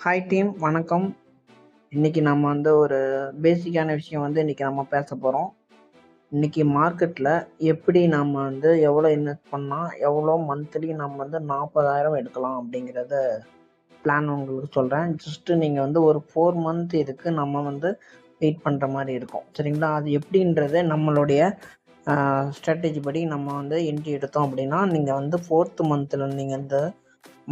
Hi team, வணக்கம். இன்னைக்கு நம்ம வந்து ஒரு பேசிக்கான விஷயம் வந்து இன்னைக்கு நம்ம பேச போகிறோம். இன்னைக்கு மார்க்கெட்டில் எப்படி நம்ம வந்து எவ்வளோ இன்வெஸ்ட் பண்ணால் எவ்வளோ மந்த்லி நம்ம வந்து 40,000 எடுக்கலாம் அப்படிங்கிறத பிளான் உங்களுக்கு சொல்கிறேன். ஜஸ்ட்டு நீங்கள் வந்து ஒரு 4 மந்த் இதுக்கு நம்ம வந்து வெயிட் பண்ணுற மாதிரி இருக்கும். சரிங்களா? அது எப்படின்றது நம்மளுடைய ஸ்ட்ராட்டஜி படி நம்ம வந்து என்ட்ரி எடுத்தோம் அப்படின்னா, நீங்கள் வந்து 4th மந்த்தில் நீங்கள் இந்த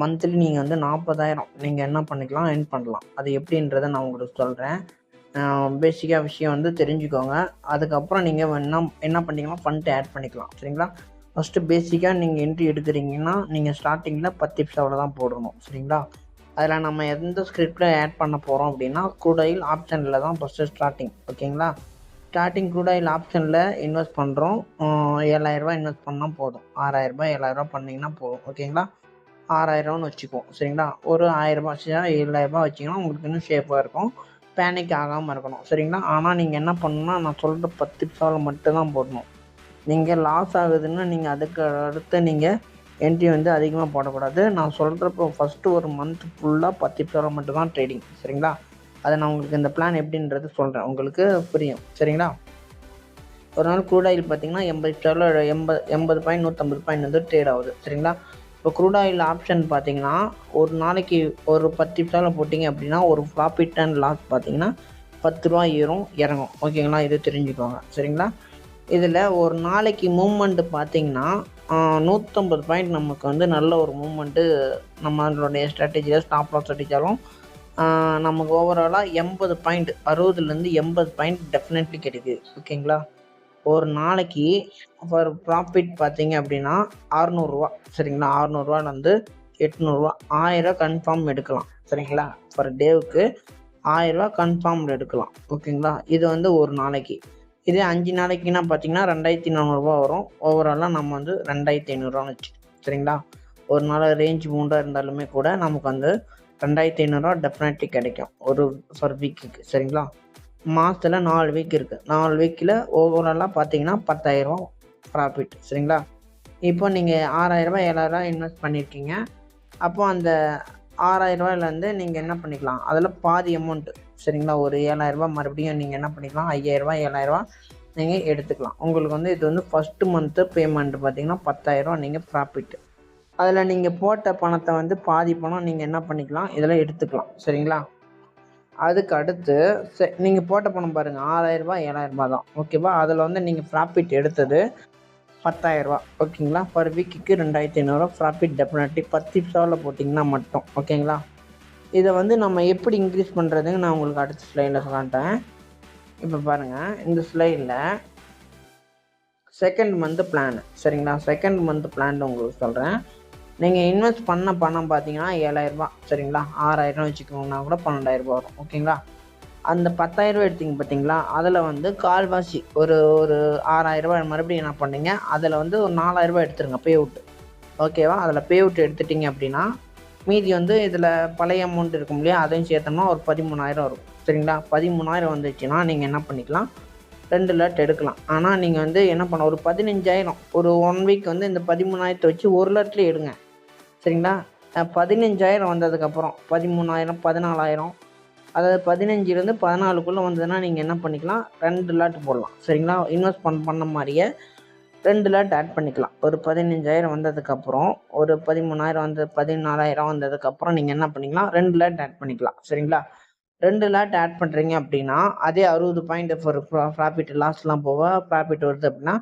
மந்த்லி நீங்கள் வந்து 40,000 நீங்கள் என்ன பண்ணிக்கலாம், எர்ன் பண்ணலாம். அது எப்படின்றத நான் உங்களுக்கு சொல்கிறேன். பேசிக்காக விஷயம் வந்து தெரிஞ்சுக்கோங்க. அதுக்கப்புறம் நீங்கள் என்ன பண்ணிக்கலாம், ஃபண்ட் ஆட் பண்ணிக்கலாம். சரிங்களா? ஃபஸ்ட்டு பேசிக்காக நீங்கள் என்ட்ரி எடுக்கிறீங்கன்னா, நீங்கள் ஸ்டார்டிங்கில் 10 எபிசோட தான் போடணும். சரிங்களா? அதில் நம்ம எந்த ஸ்கிரிப்டில் ஆட் பண்ண போகிறோம் அப்படின்னா, க்ரூட் ஆயில் ஆப்ஷனில் தான் ஃபஸ்ட்டு ஸ்டார்டிங். ஓகேங்களா? ஸ்டார்டிங் க்ரூட் ஆயில் ஆப்ஷனில் இன்வெஸ்ட் பண்ணுறோம். 7,000 இன்வெஸ்ட் பண்ணால் போதும். 6,000 7,000 பண்ணிங்கன்னா போதும். ஓகேங்களா? 6,000ன்னு வச்சுக்குவோம். சரிங்களா? ஒரு 1,000 7,000 வச்சிங்கன்னா உங்களுக்கு இன்னும் சேஃபாக இருக்கும். பேனிக் ஆகாமல் இருக்கணும். சரிங்களா? ஆனால் நீங்கள் என்ன பண்ணணும்னா, நான் சொல்கிற 10 எபிசோடில் மட்டும்தான் போடணும். நீங்கள் லாஸ் ஆகுதுன்னா நீங்கள் அதுக்கு அடுத்து நீங்கள் என்ட்ரி வந்து அதிகமாக போடக்கூடாது. நான் சொல்கிறப்போ ஃபஸ்ட்டு ஒரு மந்த் ஃபுல்லாக 10 எபிசோட மட்டும் தான் ட்ரேடிங். சரிங்களா? அதை நான் உங்களுக்கு இந்த பிளான் எப்படின்றது சொல்கிறேன், உங்களுக்கு புரியும். சரிங்களா? ஒரு நாள் க்ரூட் ஆயில் பார்த்தீங்கன்னா 80 எபிசோடில் 80 பாயிண்ட் 150 பாயிண்ட் வந்து ட்ரேட் ஆகுது. சரிங்களா? இப்போ க்ரூட் ஆயில் ஆப்ஷன் பார்த்தீங்கன்னா, ஒரு நாளைக்கு ஒரு 10 எபிசோடில் போட்டிங்க அப்படின்னா, ஒரு ப்ராஃபிட் அண்ட் லாஸ் பார்த்தீங்கன்னா ₹10 ஏறும் இறங்கும். ஓகேங்களா? இது தெரிஞ்சுக்கோங்க. சரிங்களா? இதில் ஒரு நாளைக்கு மூவ்மெண்ட்டு பார்த்தீங்கன்னா 150 பாயிண்ட் நமக்கு வந்து நல்ல ஒரு மூவ்மெண்ட்டு நம்மளுடைய ஸ்ட்ராட்டஜியில் ஸ்டாப் லாஸ் அடித்தாலும் நமக்கு ஓவராலாக 80 பாயிண்ட் 60லேருந்து 80 பாயிண்ட் டெஃபினெட்லி கிடைக்குது. ஓகேங்களா? ஒரு நாளைக்கு ஃபார் ப்ராஃபிட் பார்த்தீங்க அப்படின்னா ₹600. சரிங்களா? ₹600லேருந்து ₹800 1000 கன்ஃபார்ம் எடுக்கலாம். சரிங்களா? ஃபார் டேவுக்கு ₹1000 கன்ஃபார்ம் எடுக்கலாம். ஓகேங்களா? இது வந்து ஒரு நாளைக்கு. இதே 5 நாளைக்குன்னா பார்த்தீங்கன்னா ₹2,400 வரும். ஓவராலாக நம்ம வந்து ₹2,500 வச்சு. சரிங்களா? ஒரு நாள் ரேஞ்ச் மூண்டாக இருந்தாலுமே கூட நமக்கு வந்து ₹2,500 டெஃபினெட்லி கிடைக்கும் ஒரு ஃபார் வீக்குக்கு. சரிங்களா? மாதத்தில் 4 வீக் இருக்குது. 4 வீக்கில் ஓவராலாக பார்த்தீங்கன்னா ₹10,000 ப்ராஃபிட். சரிங்களா? இப்போ நீங்கள் ₹6,000 7,000 இன்வெஸ்ட் பண்ணியிருக்கீங்க. அப்போ அந்த ₹6,000லேருந்து நீங்கள் என்ன பண்ணிக்கலாம், அதில் பாதி அமௌண்ட்டு. சரிங்களா? ஒரு ₹7,000 மறுபடியும் நீங்கள் என்ன பண்ணிக்கலாம், ₹5,000 7,000 நீங்கள் எடுத்துக்கலாம். உங்களுக்கு வந்து இது வந்து ஃபஸ்ட்டு மந்த்து பேமெண்ட் பார்த்தீங்கன்னா ₹10,000 நீங்கள் ப்ராஃபிட். அதில் நீங்கள் போட்ட பணத்தை வந்து பாதி பணம் நீங்கள் என்ன பண்ணிக்கலாம், இதில் எடுத்துக்கலாம். சரிங்களா? அதுக்கு அடுத்து நீங்கள் போட்ட பணம் பாருங்கள், ₹6,000 7,000 தான். ஓகேவா? அதில் வந்து நீங்கள் ப்ராஃபிட் எடுத்தது ₹10,000. ஓகேங்களா? பர் வீக்குக்கு ₹2,500 ப்ராஃபிட் டெஃபினெட்லி 10 எபிசோடில் போட்டிங்கன்னா மட்டும். ஓகேங்களா? இதை வந்து நம்ம எப்படி இன்க்ரீஸ் பண்ணுறதுன்னு நான் உங்களுக்கு அடுத்த ஸ்லைடில் காட்டுறேன். இப்போ பாருங்கள், இந்த ஸ்லைடில் செகண்ட் மந்த் பிளான். சரிங்களா? செகண்ட் மந்த் பிளான் உங்களுக்கு சொல்கிறேன். நீங்கள் இன்வெஸ்ட் பண்ண பணம் பார்த்தீங்கன்னா ₹7,000. சரிங்களா? 6,000 வச்சுக்கோங்கன்னா கூட ₹12,000 வரும். ஓகேங்களா? அந்த ₹10,000 எடுத்தீங்க பார்த்தீங்களா, அதில் வந்து கால்வாசி ஒரு ஒரு ₹6,000 மறுபடியும் என்ன பண்ணீங்க, அதில் வந்து ஒரு ₹4,000 எடுத்துருங்க பே அவுட். ஓகேவா? அதில் பே அவுட் எடுத்துட்டிங்க அப்படின்னா, மீதி வந்து இதில் பழைய அமௌண்ட் இருக்கும் இல்லையா, அதையும் சேர்த்தோம்னா ஒரு 13,000 வரும். சரிங்களா? 13,000 வந்துச்சுன்னா நீங்கள் என்ன பண்ணிக்கலாம், 2 லாட் எடுக்கலாம். ஆனால் நீங்கள் வந்து என்ன பண்ண, ஒரு 15,000 ஒரு 1 வீக் வந்து இந்த 13,000 வச்சு 1 லாட்லேயே எடுங்க. சரிங்களா? 15,000 வந்ததுக்கப்புறம் 13,000 14,000, அதாவது 15லேருந்து 14க்குள்ளே வந்ததுன்னா நீங்கள் என்ன பண்ணிக்கலாம், 2 லாட் போடலாம். சரிங்களா? இன்வெஸ்ட் பண்ண மாதிரியே 2 லாட் ஆட் பண்ணிக்கலாம். ஒரு 15,000 வந்ததுக்கப்புறம் ஒரு 13,000 வந்து 14,000 வந்ததுக்கப்புறம் நீங்கள் என்ன பண்ணிக்கலாம், 2 லாட் ஆட் பண்ணிக்கலாம். சரிங்களா? 2 லாட் ஆட் பண்ணுறீங்க அப்படின்னா, அதே 60 பாயிண்ட் ஃபார் ப்ராஃபிட் லாஸ்லாம் போக ப்ராஃபிட் வருது அப்படின்னா,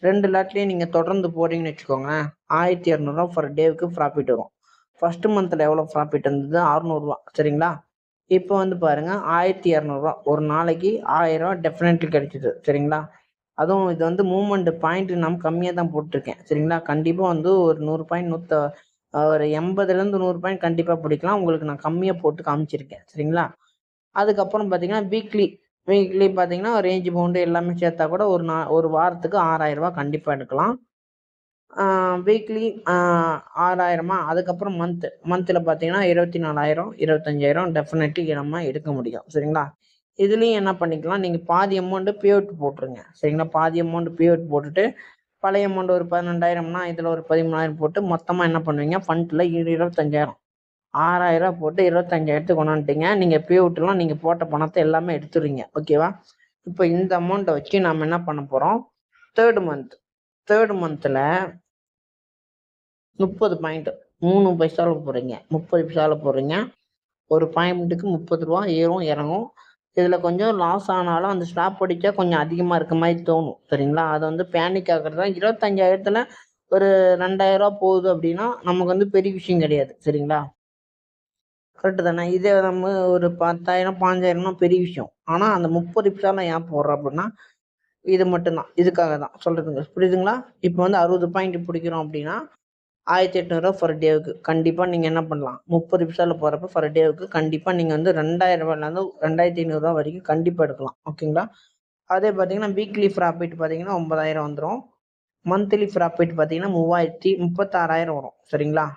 2 லாட்லேயே நீங்கள் தொடர்ந்து போடுறீங்கன்னு வச்சுக்கோங்களேன், ₹1,200 ஃபார் டேவுக்கு ப்ராஃபிட் வரும். ஃபஸ்ட்டு மந்தில் எவ்வளோ ப்ராஃபிட் இருந்தது, ₹600. சரிங்களா? இப்போ வந்து பாருங்க, ₹1,200 ஒரு நாளைக்கு ₹1,000 டெஃபினெட்லி கிடைச்சிது. சரிங்களா? அதுவும் இது வந்து மூவ்மெண்ட் பாயிண்ட் நம்ம கம்மியாக தான் போட்டிருக்கேன். சரிங்களா? கண்டிப்பாக வந்து ஒரு 100 பாயிண்ட் ஒரு 80லேருந்து 100 பாயிண்ட் கண்டிப்பாக பிடிக்கலாம். உங்களுக்கு நான் கம்மியாக போட்டு காமிச்சிருக்கேன். சரிங்களா? அதுக்கப்புறம் பார்த்தீங்கன்னா வீக்லி வீக்லி பார்த்தீங்கன்னா ரேஞ்ச் பவுண்டு எல்லாமே சேர்த்தா கூட ஒரு வாரத்துக்கு ₹6,000 கண்டிப்பாக எடுக்கலாம். வீக்லி 6,000மா, அதுக்கப்புறம் மந்த்தில் பார்த்தீங்கன்னா 24,000 25,000 டெஃபினெட்லி நம்ம எடுக்க முடியும். சரிங்களா? இதுலேயும் என்ன பண்ணிக்கலாம், நீங்கள் பாதி அமௌண்ட்டு பே அவுட் போட்டுருங்க. சரிங்களா? பாதி அமௌண்ட் பே அவுட் போட்டுட்டு, பழைய அமௌண்ட் ஒரு 12,000னா இதில் ஒரு 13,000 போட்டு மொத்தமாக என்ன பண்ணுவீங்க, ஃபண்டில் 25,000 ரூ. 6,000 போட்டு 25,000 கொண்டாந்துட்டீங்க. நீங்கள் பேவுட்லாம் நீங்கள் போட்ட பணத்தை எல்லாமே எடுத்துடுறீங்க. ஓகேவா? இப்போ இந்த அமௌண்ட்டை வச்சு நாம் என்ன பண்ண போகிறோம், தேர்ட் மந்தில் 30 பாயிண்ட் 3 பைசாவில் போடுறீங்க, 30 பைசாவில் போடுறீங்க. ஒரு பாயிண்ட்டுக்கு ரூ. 30 ஏறும் இறங்கும். இதில் கொஞ்சம் லாஸ் ஆனாலும் அந்த ஸ்டாப் அடித்தா கொஞ்சம் அதிகமாக இருக்க மாதிரி தோணும். சரிங்களா? அதை வந்து பேனிக் ஆகிறது தான். 25,000 ஒரு 2,000 போகுது அப்படின்னா நமக்கு வந்து பெரிய விஷயம் கிடையாது. சரிங்களா? கரெக்டு தானே? இதே நம்ம ஒரு 10,000 15,000னா பெரிய விஷயம். ஆனால் அந்த 30 பைசாலாம் ஏன் போடுறோம் அப்படின்னா இது மட்டும்தான், இதுக்காக தான் சொல்கிறதுங்க. புரியுதுங்களா? இப்போ வந்து 60 பாயிண்ட் பிடிக்கிறோம் அப்படின்னா 1,800 ஃபர் டேவுக்கு கண்டிப்பாக நீங்கள் என்ன பண்ணலாம், 30 பைசாவில் போகிறப்ப ஃபர் டேவுக்கு கண்டிப்பாக நீங்கள் வந்து 2,000 2,500 வரைக்கும் கண்டிப்பாக எடுக்கலாம். ஓகேங்களா? அதே பார்த்தீங்கன்னா வீக்லி ப்ராஃபிட் பார்த்தீங்கன்னா 9,000 வந்துடும். மந்த்லி ப்ராஃபிட் பார்த்தீங்கன்னா 36,000 வரும். சரிங்களா?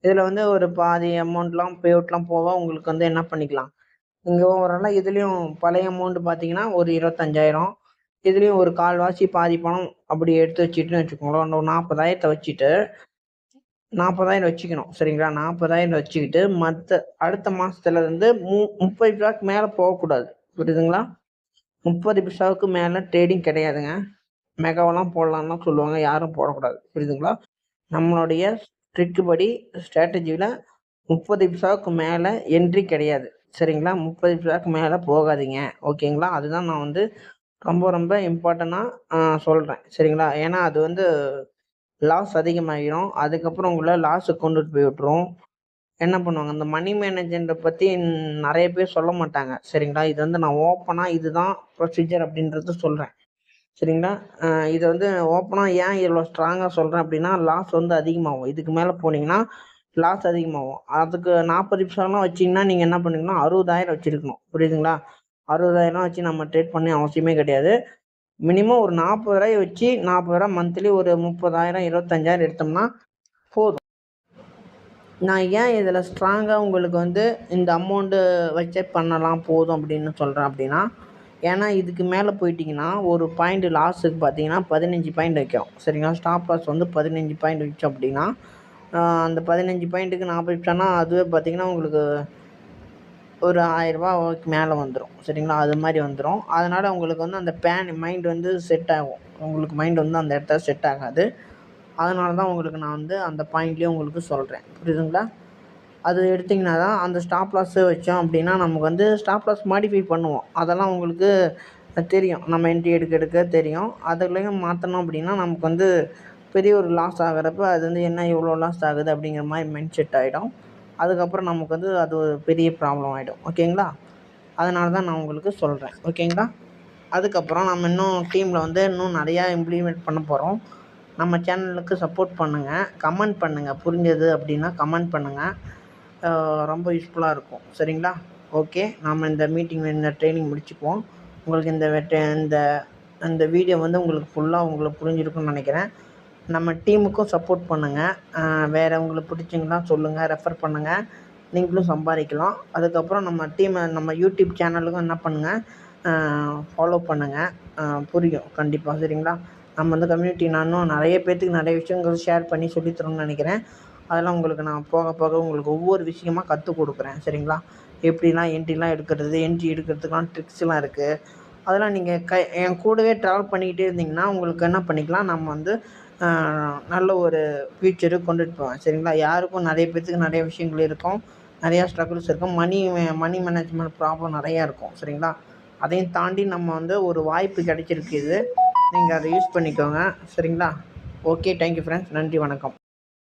இதில் வந்து ஒரு பாதி அமௌண்ட்லாம் பேஅவுட்லாம் போக உங்களுக்கு வந்து என்ன பண்ணிக்கலாம், நீங்கள் ஓவராலாக இதுலேயும் பழைய அமௌண்ட் பார்த்தீங்கன்னா ஒரு 25,000, இதுலேயும் ஒரு கால்வாசி பாதி பணம் அப்படி எடுத்து வச்சுட்டுன்னு வச்சுக்கோங்களேன். ஒரு 40,000 வச்சுட்டு 40,000 வச்சுக்கணும். சரிங்களா? 40,000 வச்சுக்கிட்டு மற்ற அடுத்த மாதத்துலேருந்து 30 பைசாவுக்கு மேலே போகக்கூடாது. புரியுதுங்களா? 30 பைசாவுக்கு மேலே ட்ரேடிங் கிடையாதுங்க. மெகாவெல்லாம் போடலான்னு சொல்லுவாங்க, யாரும் போடக்கூடாது. புரியுதுங்களா? நம்மளுடைய ட்ரிக்கு படி ஸ்ட்ராட்டஜியில் 30 பைசாவுக்கு மேலே என்ட்ரி கிடையாது. சரிங்களா? 30 பைசாவுக்கு மேலே போகாதீங்க. ஓகேங்களா? அதுதான் நான் வந்து ரொம்ப ரொம்ப இம்பார்ட்டண்ட்டாக சொல்கிறேன். சரிங்களா? ஏன்னா அது வந்து லாஸ் அதிகமாகிடும். அதுக்கப்புறம் உங்களை லாஸுக்கு கொண்டுட்டு போய் விட்டுரும். என்ன பண்ணுவாங்க, இந்த மணி மேனேஜ்மெண்ட்டை பற்றி நிறைய பேர் சொல்ல மாட்டாங்க. சரிங்களா? இது வந்து நான் ஓப்பனாக இதுதான் ப்ரொசீஜர் அப்படின்றத சொல்கிறேன். சரிங்களா? இதை வந்து ஓப்பனாக ஏன் இவ்வளோ ஸ்ட்ராங்காக சொல்கிறேன் அப்படின்னா லாஸ் வந்து அதிகமாகும். இதுக்கு மேலே போனீங்கன்னா லாஸ் அதிகமாகும். அதுக்கு 40 நிமிஷம்லாம் வச்சிங்கன்னா நீங்கள் என்ன பண்ணிக்கணும், 60,000 வச்சுருக்கணும். புரியுதுங்களா? 60,000 வச்சு நம்ம ட்ரேட் பண்ண அவசியமே கிடையாது. மினிமம் ஒரு 40,000 வச்சு 40,000 மந்த்லி ஒரு 30,000 25,000 எடுத்தோம்னா போதும். நான் ஏன் இதில் ஸ்ட்ராங்காக உங்களுக்கு வந்து இந்த அமௌண்ட்டு வச்சே பண்ணலாம் போதும் அப்படின்னு சொல்கிறேன் அப்படின்னா, ஏன்னா இதுக்கு மேலே போயிட்டிங்கன்னா ஒரு பாயிண்ட் லாஸுக்கு பார்த்தீங்கன்னா 15 பாயிண்ட் வைக்கிறோம். சரிங்களா? ஸ்டாப் லாஸ் வந்து 15 பாயிண்ட் வச்சோம் அப்படின்னா அந்த 15 பாயிண்ட்டுக்கு 40 வச்சோன்னா அதுவே பார்த்தீங்கன்னா உங்களுக்கு ஒரு ரூ. 1,000 மேலே வந்துடும். சரிங்களா? அது மாதிரி வந்துடும். அதனால் உங்களுக்கு வந்து அந்த மைண்ட் வந்து செட் ஆகும். உங்களுக்கு மைண்ட் வந்து அந்த இடத்துல செட் ஆகாது. அதனால தான் உங்களுக்கு நான் வந்து அந்த பாயிண்ட்லேயே உங்களுக்கு சொல்கிறேன். புரியுதுங்களா? அது எடுத்திங்கன்னா தான் அந்த ஸ்டாப் லாஸு வச்சோம் அப்படின்னா நமக்கு வந்து ஸ்டாப் லாஸ் மாடிஃபை பண்ணுவோம். அதெல்லாம் உங்களுக்கு தெரியும். நம்ம என்ட்ரி எடுக்க தெரியும். அதுலேயும் மாற்றணும் அப்படின்னா நமக்கு வந்து பெரிய ஒரு லாஸ் ஆகிறப்ப அது வந்து என்ன இவ்வளோ லாஸ் ஆகுது அப்படிங்கிற மாதிரி மைண்ட் செட் ஆகிடும். அதுக்கப்புறம் நமக்கு வந்து அது ஒரு பெரிய ப்ராப்ளம் ஆகிடும். ஓகேங்களா? அதனால தான் நான் உங்களுக்கு சொல்கிறேன். ஓகேங்களா? அதுக்கப்புறம் நம்ம இன்னும் டீமில் வந்து இன்னும் நிறையா இம்ப்ளிமெண்ட் பண்ண போகிறோம். நம்ம சேனலுக்கு சப்போர்ட் பண்ணுங்கள், கமெண்ட் பண்ணுங்கள். புரிஞ்சது அப்படின்னா கமெண்ட் பண்ணுங்கள். ரொம்ப யூஸ்ஃபுல்லாக இருக்கும். சரிங்களா? ஓகே. நாம் இந்த இந்த ட்ரைனிங் முடிச்சுக்குவோம். உங்களுக்கு இந்த வீடியோ வந்து உங்களுக்கு ஃபுல்லாக உங்களுக்கு புரிஞ்சிருக்கும்னு நினைக்கிறேன். நம்ம டீமுக்கும் சப்போர்ட் பண்ணுங்கள். வேறு உங்களுக்கு பிடிச்சிங்கன்னா சொல்லுங்கள், ரெஃபர் பண்ணுங்கள். நீங்களும் சம்பாதிக்கலாம். அதுக்கப்புறம் நம்ம யூடியூப் சேனலுக்கும் என்ன பண்ணுங்கள், ஃபாலோ பண்ணுங்கள். புரியும் கண்டிப்பாக. சரிங்களா? நம்ம வந்து கம்யூனிட்டி நானும் நிறைய பேர்த்துக்கு நிறைய விஷயங்கள் ஷேர் பண்ணி சொல்லித்தரோம்னு நினைக்கிறேன். அதெல்லாம் உங்களுக்கு நான் போக போக உங்களுக்கு ஒவ்வொரு விஷயமாக கற்றுக் கொடுக்குறேன். சரிங்களா? எப்படிலாம் என்ட்ரிலாம் என்ட்ரி எடுக்கிறதுக்கெலாம் ட்ரிக்ஸ்லாம் இருக்குது. அதெல்லாம் நீங்கள் என் கூடவே ட்ராவல் பண்ணிக்கிட்டே இருந்தீங்கன்னா உங்களுக்கு என்ன பண்ணிக்கலாம், நம்ம வந்து நல்ல ஒரு ஃப்யூச்சருக்கு கொண்டுட்டு போவேன். சரிங்களா? யாருக்கும் நிறைய பேர்த்துக்கு நிறைய விஷயங்கள் இருக்கும், நிறையா ஸ்ட்ரகிள்ஸ் இருக்கும். மணி மேனேஜ்மெண்ட் ப்ராப்ளம் நிறையா இருக்கும். சரிங்களா? அதையும் தாண்டி நம்ம வந்து ஒரு வாய்ப்பு கிடைச்சிருக்கு இது. நீங்கள் அதை யூஸ் பண்ணிக்கோங்க. சரிங்களா? ஓகே. Thank you friends. நன்றி, வணக்கம்.